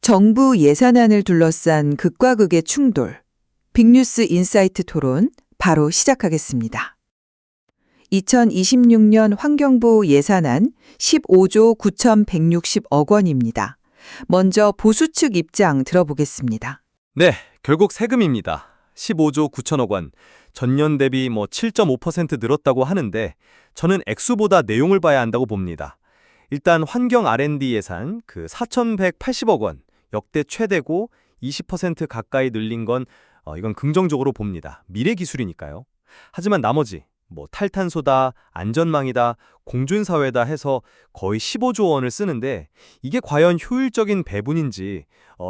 정부 예산안을 둘러싼 극과 극의 충돌. 빅뉴스 인사이트 토론 바로 시작하겠습니다. 2026년 환경부 예산안 15조 9,160억 원입니다. 먼저 보수 측 입장 들어보겠습니다. 네, 결국 세금입니다. 15조 9천억 원. 전년 대비 7.5% 늘었다고 하는데 저는 액수보다 내용을 봐야 한다고 봅니다. 일단 환경 R&D 예산 4,180억 원. 역대 최대고 20% 가까이 늘린 건 이건 긍정적으로 봅니다. 미래 기술이니까요. 하지만 나머지 탈탄소다, 안전망이다, 공존사회다 해서 거의 15조 원을 쓰는데 이게 과연 효율적인 배분인지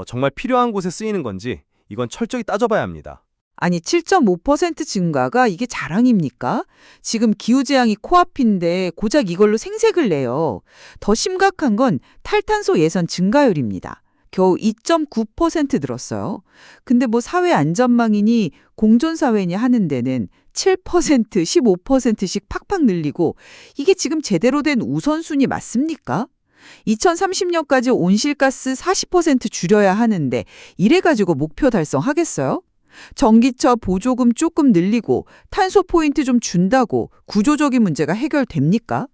정말 필요한 곳에 쓰이는 건지 이건 철저히 따져봐야 합니다. 아니 7.5% 증가가 이게 자랑입니까? 지금 기후재앙이 코앞인데 고작 이걸로 생색을 내요. 더 심각한 건 탈탄소 예산 증가율입니다. 겨우 2.9% 늘었어요. 근데 사회 안전망이니 공존사회니 하는 데는 7%, 15%씩 팍팍 늘리고 이게 지금 제대로 된 우선순위 맞습니까? 2030년까지 온실가스 40% 줄여야 하는데 이래가지고 목표 달성하겠어요? 전기차 보조금 조금 늘리고 탄소 포인트 좀 준다고 구조적인 문제가 해결됩니까?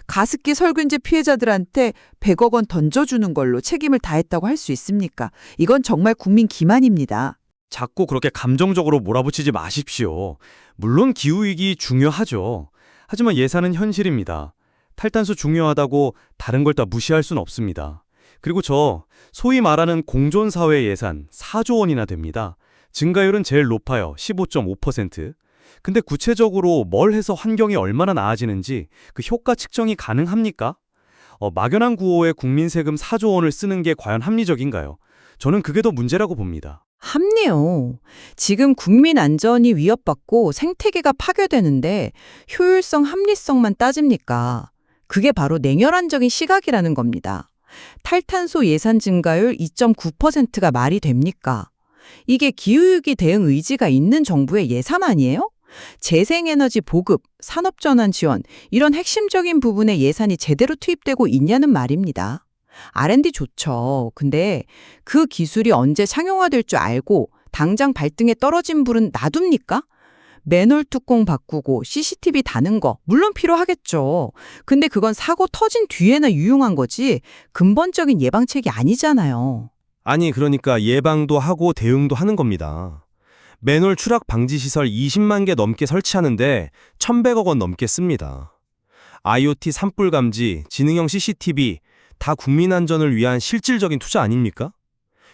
가습기 살균제 피해자들한테 100억 원 던져주는 걸로 책임을 다했다고 할 수 있습니까? 이건 정말 국민 기만입니다. 자꾸 그렇게 감정적으로 몰아붙이지 마십시오. 물론 기후위기 중요하죠. 하지만 예산은 현실입니다. 탈탄소 중요하다고 다른 걸 다 무시할 순 없습니다. 그리고 소위 말하는 공존사회 예산 4조 원이나 됩니다. 증가율은 제일 높아요. 15.5%. 근데 구체적으로 뭘 해서 환경이 얼마나 나아지는지 그 효과 측정이 가능합니까? 막연한 구호에 국민 세금 4조 원을 쓰는 게 과연 합리적인가요? 저는 그게 더 문제라고 봅니다. 합리요. 지금 국민 안전이 위협받고 생태계가 파괴되는데 효율성, 합리성만 따집니까? 그게 바로 냉혈한적인 시각이라는 겁니다. 탈탄소 예산 증가율 2.9%가 말이 됩니까? 이게 기후위기 대응 의지가 있는 정부의 예산 아니에요? 재생에너지 보급, 산업전환 지원 이런 핵심적인 부분에 예산이 제대로 투입되고 있냐는 말입니다. R&D 좋죠. 근데 그 기술이 언제 상용화될 줄 알고 당장 발등에 떨어진 불은 놔둡니까? 맨홀 뚜껑 바꾸고 CCTV 다는 거 물론 필요하겠죠. 근데 그건 사고 터진 뒤에나 유용한 거지 근본적인 예방책이 아니잖아요. 아니 그러니까 예방도 하고 대응도 하는 겁니다. 맨홀 추락 방지 시설 20만 개 넘게 설치하는데 1,100억 원 넘게 씁니다. IoT 산불 감지, 지능형 CCTV 다 국민 안전을 위한 실질적인 투자 아닙니까?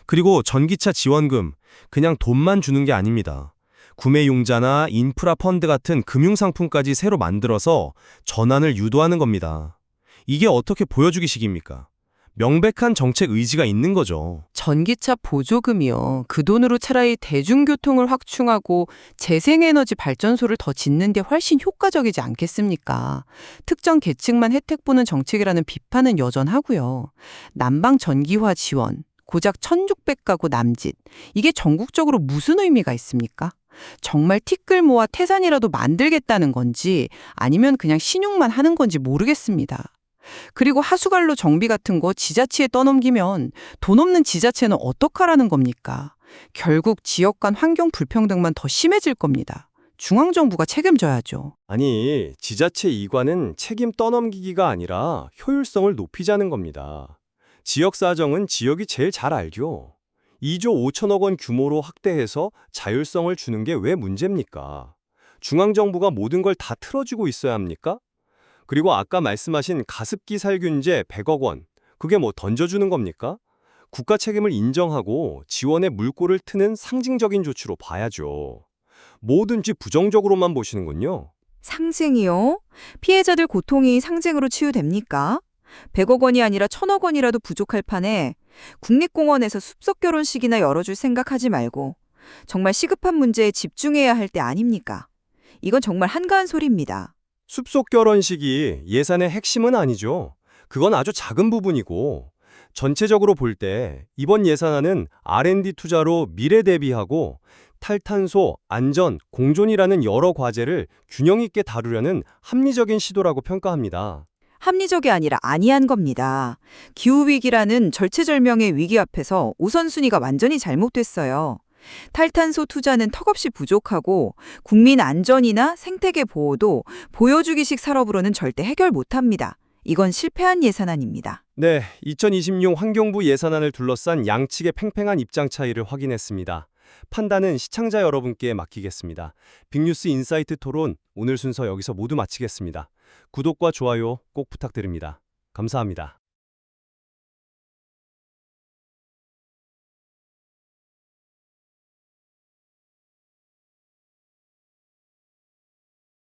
그리고 전기차 지원금 그냥 돈만 주는 게 아닙니다. 구매융자나 인프라 펀드 같은 금융상품까지 새로 만들어서 전환을 유도하는 겁니다. 이게 어떻게 보여주기식입니까? 명백한 정책 의지가 있는 거죠. 전기차 보조금이요. 그 돈으로 차라리 대중교통을 확충하고 재생에너지 발전소를 더 짓는 게 훨씬 효과적이지 않겠습니까? 특정 계층만 혜택 보는 정책이라는 비판은 여전하고요. 난방 전기화 지원, 고작 1,600가구 남짓. 이게 전국적으로 무슨 의미가 있습니까? 정말 티끌 모아 태산이라도 만들겠다는 건지 아니면 그냥 신용만 하는 건지 모르겠습니다. 그리고 하수관로 정비 같은 거 지자체에 떠넘기면 돈 없는 지자체는 어떡하라는 겁니까? 결국 지역 간 환경 불평등만 더 심해질 겁니다. 중앙정부가 책임져야죠. 아니, 지자체 이관은 책임 떠넘기기가 아니라 효율성을 높이자는 겁니다. 지역사정은 지역이 제일 잘 알죠. 2조 5천억 원 규모로 확대해서 자율성을 주는 게 왜 문제입니까? 중앙정부가 모든 걸 다 틀어주고 있어야 합니까? 그리고 아까 말씀하신 가습기 살균제 100억 원, 그게 던져주는 겁니까? 국가 책임을 인정하고 지원의 물꼬를 트는 상징적인 조치로 봐야죠. 뭐든지 부정적으로만 보시는군요. 상징이요? 피해자들 고통이 상징으로 치유됩니까? 100억 원이 아니라 1,000억 원이라도 부족할 판에 국립공원에서 숲속 결혼식이나 열어줄 생각하지 말고 정말 시급한 문제에 집중해야 할 때 아닙니까? 이건 정말 한가한 소리입니다. 숲속 결혼식이 예산의 핵심은 아니죠. 그건 아주 작은 부분이고 전체적으로 볼 때 이번 예산안은 R&D 투자로 미래 대비하고 탈탄소, 안전, 공존이라는 여러 과제를 균형 있게 다루려는 합리적인 시도라고 평가합니다. 합리적이 아니라 안이한 겁니다. 기후위기라는 절체절명의 위기 앞에서 우선순위가 완전히 잘못됐어요. 탈탄소 투자는 턱없이 부족하고 국민 안전이나 생태계 보호도 보여주기식 산업으로는 절대 해결 못합니다. 이건 실패한 예산안입니다. 네, 2026 환경부 예산안을 둘러싼 양측의 팽팽한 입장 차이를 확인했습니다. 판단은 시청자 여러분께 맡기겠습니다. 빅뉴스 인사이트 토론 오늘 순서 여기서 모두 마치겠습니다. 구독과 좋아요 꼭 부탁드립니다. 감사합니다.